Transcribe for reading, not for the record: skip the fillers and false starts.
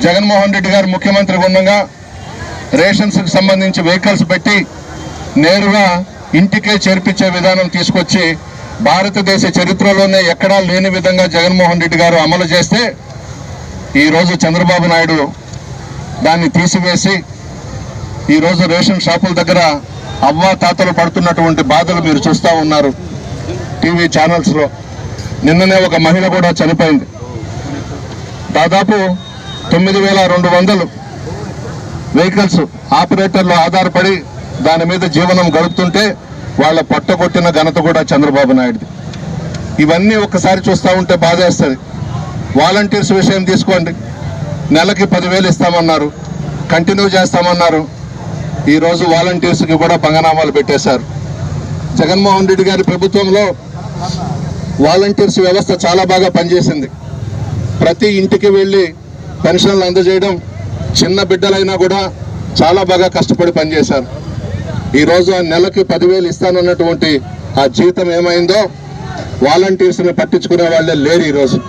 జగన్మోహన్ రెడ్డి గారు ముఖ్యమంత్రిగా ఉండగా రేషన్స్కి సంబంధించి వెహికల్స్ పెట్టి నేరుగా ఇంటికే చేర్పించే విధానం తీసుకొచ్చి భారతదేశ చరిత్రలోనే ఎక్కడా లేని విధంగా జగన్మోహన్ రెడ్డి గారు అమలు చేస్తే ఈరోజు చంద్రబాబు నాయుడు దాన్ని తీసివేసి ఈరోజు రేషన్ షాపుల దగ్గర అవ్వా తాతలు పడుతున్నటువంటి బాధలు మీరు చూస్తూ ఉన్నారు టీవీ ఛానల్స్లో. నిన్ననే ఒక మహిళ కూడా చనిపోయింది. దాదాపు 9,200 వెహికల్స్ ఆపరేటర్లు ఆధారపడి దాని మీద జీవనం గడుపుతుంటే వాళ్ళ పట్టగొట్టిన ఘనత కూడా చంద్రబాబు నాయుడుది. ఇవన్నీ ఒక్కసారి చూస్తూ ఉంటే బాధేస్తుంది. వాలంటీర్స్ విషయం తీసుకోండి. నెలకి 10,000 ఇస్తామన్నారు, కంటిన్యూ చేస్తామన్నారు. ఈరోజు వాలంటీర్స్కి కూడా పంగనామాలు పెట్టేశారు. జగన్మోహన్ రెడ్డి గారి ప్రభుత్వంలో వాలంటీర్స్ వ్యవస్థ చాలా బాగా పనిచేసింది. ప్రతి ఇంటికి వెళ్ళి పెన్షన్లు అందజేయడం, చిన్న బిడ్డలైనా కూడా చాలా బాగా కష్టపడి పనిచేశారు. ఈరోజు ఆ నెలకి 10,000 ఇస్తానన్నటువంటి ఆ జీతం ఏమైందో వాలంటీర్స్ని పట్టించుకునే వాళ్ళే లేరు ఈరోజు.